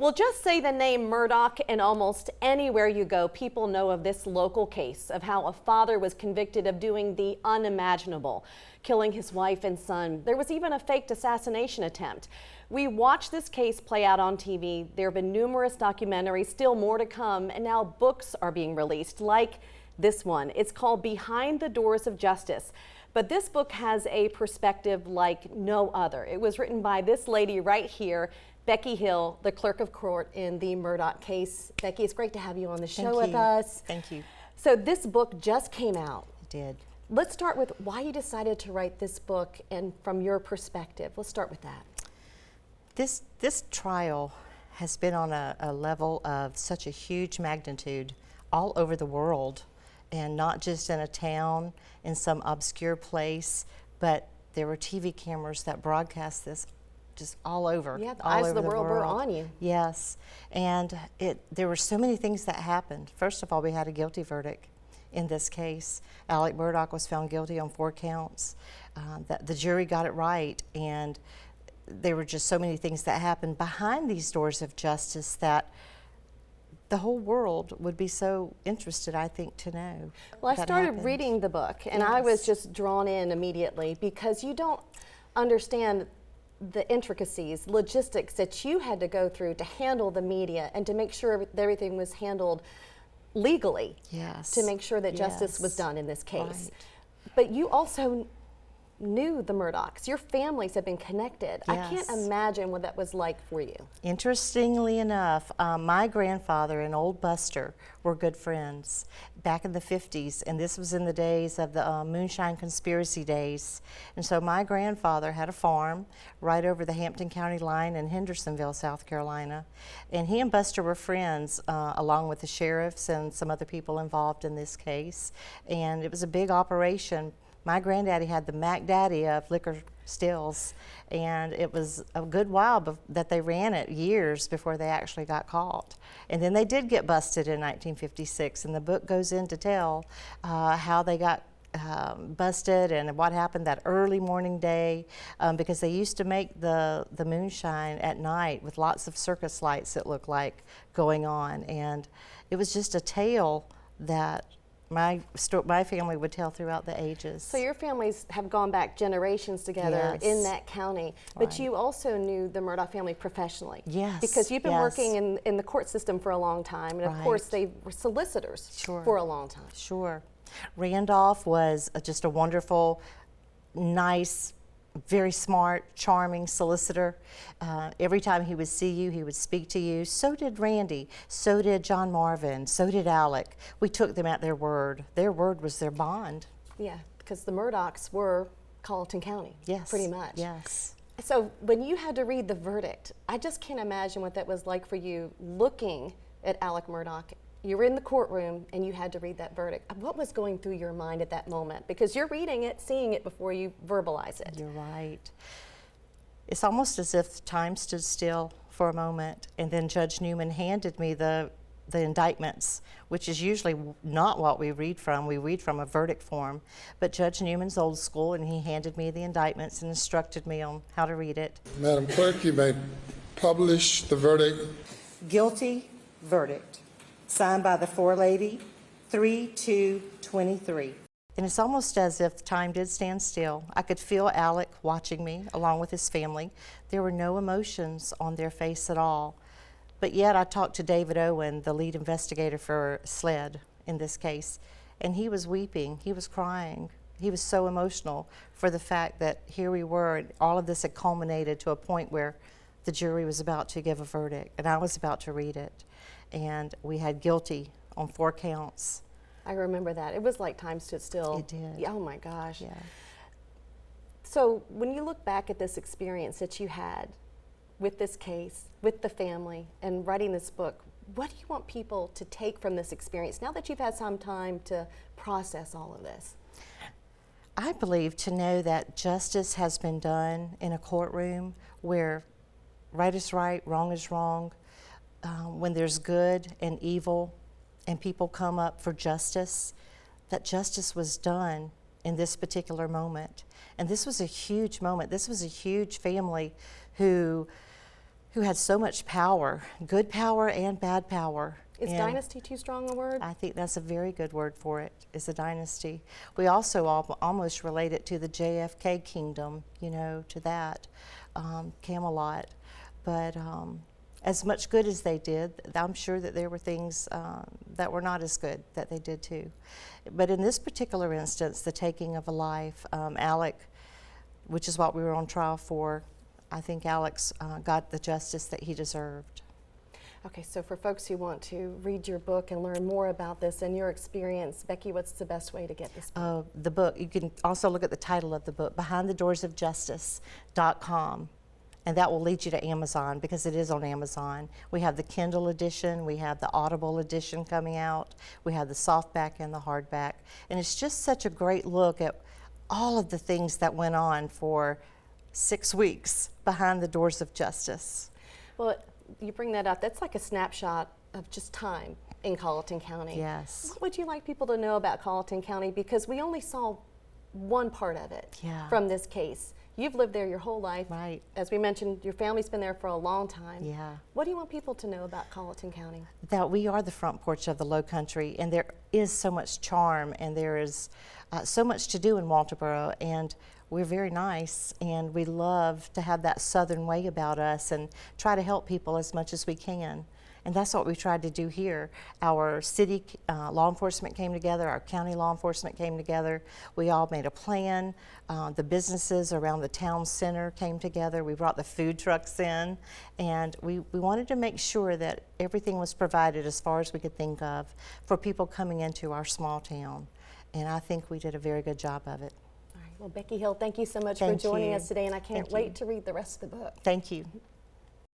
Well, just say the name Murdaugh and almost anywhere you go, people know of this local case of how a father was convicted of doing the unimaginable, killing his wife and son. There was even a faked assassination attempt. We watched this case play out on TV. There have been numerous documentaries, still more to come, and now books are being released, like this one. It's called Behind the Doors of Justice. But this book has a perspective like no other. It was written by this lady right here, Becky Hill, the Clerk of Court in the Murdaugh case. Becky, it's great to have you on the show with us. Thank you. So this book just came out. It did. Let's start with why you decided to write this book and from your perspective. Let's start with that. This trial has been on a level of such a huge magnitude all over the world, and not just in a town, in some obscure place, but there were TV cameras that broadcast this just all over. Yeah, the eyes of the world were on you. Yes, and there were so many things that happened. First of all, we had a guilty verdict in this case. Alex Murdaugh was found guilty on 4 counts. The jury got it right, and there were just so many things that happened behind these doors of justice that the whole world would be so interested, I think, to know. Well, I started reading the book, and I was just drawn in immediately because you don't understand the intricacies, logistics that you had to go through to handle the media and to make sure everything was handled legally. Yes. To make sure that justice was done in this case. Right. But you also knew the Murdaughs. Your families have been connected. Yes. I can't imagine what that was like for you. Interestingly enough, my grandfather and old Buster were good friends back in the 50s, and this was in the days of the moonshine conspiracy days. And so my grandfather had a farm right over the Hampton County line in Hendersonville, South Carolina, and he and Buster were friends along with the sheriffs and some other people involved in this case, and it was a big operation. My granddaddy had the Mac Daddy of liquor stills, and it was a good while that they ran it, years before they actually got caught. And then they did get busted in 1956, and the book goes in to tell how they got busted and what happened that early morning day, because they used to make the moonshine at night with lots of circus lights, it looked like, going on. And it was just a tale that my family would tell throughout the ages. So your families have gone back generations together in that county, but you also knew the Murdaugh family professionally. Yes. Because you've been working in the court system for a long time, and of course they were solicitors for a long time. Sure. Randolph was just a wonderful, nice, very smart, charming solicitor. Every time he would see you, he would speak to you. So did Randy. So did John Marvin. So did Alec. We took them at their word. Their word was their bond. Yeah, because the Murdaughs were Colleton County. Yes. Pretty much. Yes. So when you had to read the verdict, I just can't imagine what that was like for you looking at Alex Murdaugh. You were in the courtroom and you had to read that verdict. What was going through your mind at that moment? Because you're reading it, seeing it before you verbalize it. You're right. It's almost as if time stood still for a moment, and then Judge Newman handed me the indictments, which is usually not what we read from. We read from a verdict form. But Judge Newman's old school, and he handed me the indictments and instructed me on how to read it. Madam Clerk, you may publish the verdict. Guilty verdict. Signed by the forelady, 3/2/23. And it's almost as if time did stand still. I could feel Alec watching me along with his family. There were no emotions on their face at all. But yet I talked to David Owen, the lead investigator for SLED in this case, and he was weeping, he was crying. He was so emotional for the fact that here we were, and all of this had culminated to a point where the jury was about to give a verdict, and I was about to read it. And we had guilty on 4 counts. I remember that. It was like time stood still. It did. Oh my gosh. Yeah. So when you look back at this experience that you had with this case, with the family, and writing this book, what do you want people to take from this experience now that you've had some time to process all of this? I believe to know that justice has been done in a courtroom where right is right, wrong is wrong, when there's good and evil and people come up for justice, that justice was done in this particular moment. And this was a huge moment. This was a huge family who who had so much power, good power and bad power. Is And dynasty too strong a word? I think that's a very good word for it, is a dynasty. We also almost relate it to the JFK kingdom, you know, to that, Camelot. But as much good as they did, I'm sure that there were things that were not as good that they did too. But in this particular instance, the taking of a life, Alex, which is what we were on trial for, I think Alex got the justice that he deserved. Okay, so for folks who want to read your book and learn more about this and your experience, Becky, what's the best way to get this book? The book, you can also look at the title of the book, BehindTheDoorsOfJustice.com, and that will lead you to Amazon because it is on Amazon. We have the Kindle edition, we have the Audible edition coming out, we have the softback and the hardback, and it's just such a great look at all of the things that went on for 6 weeks behind the doors of justice. Well, you bring that up. That's like a snapshot of just time in Colleton County. Yes. What would you like people to know about Colleton County? Because we only saw one part of it from this case. You've lived there your whole life. Right. As we mentioned, your family's been there for a long time. Yeah. What do you want people to know about Colleton County? That we are the front porch of the Low Country, and there is so much charm, and there is so much to do in Walterboro, and we're very nice, and we love to have that southern way about us and try to help people as much as we can. And that's what we tried to do here. Our city law enforcement came together, our county law enforcement came together. We all made a plan. The businesses around the town center came together. We brought the food trucks in, and we wanted to make sure that everything was provided as far as we could think of for people coming into our small town. And I think we did a very good job of it. All right. Well, Becky Hill, thank you so much for joining us today, and I can't wait to read the rest of the book. Thank you.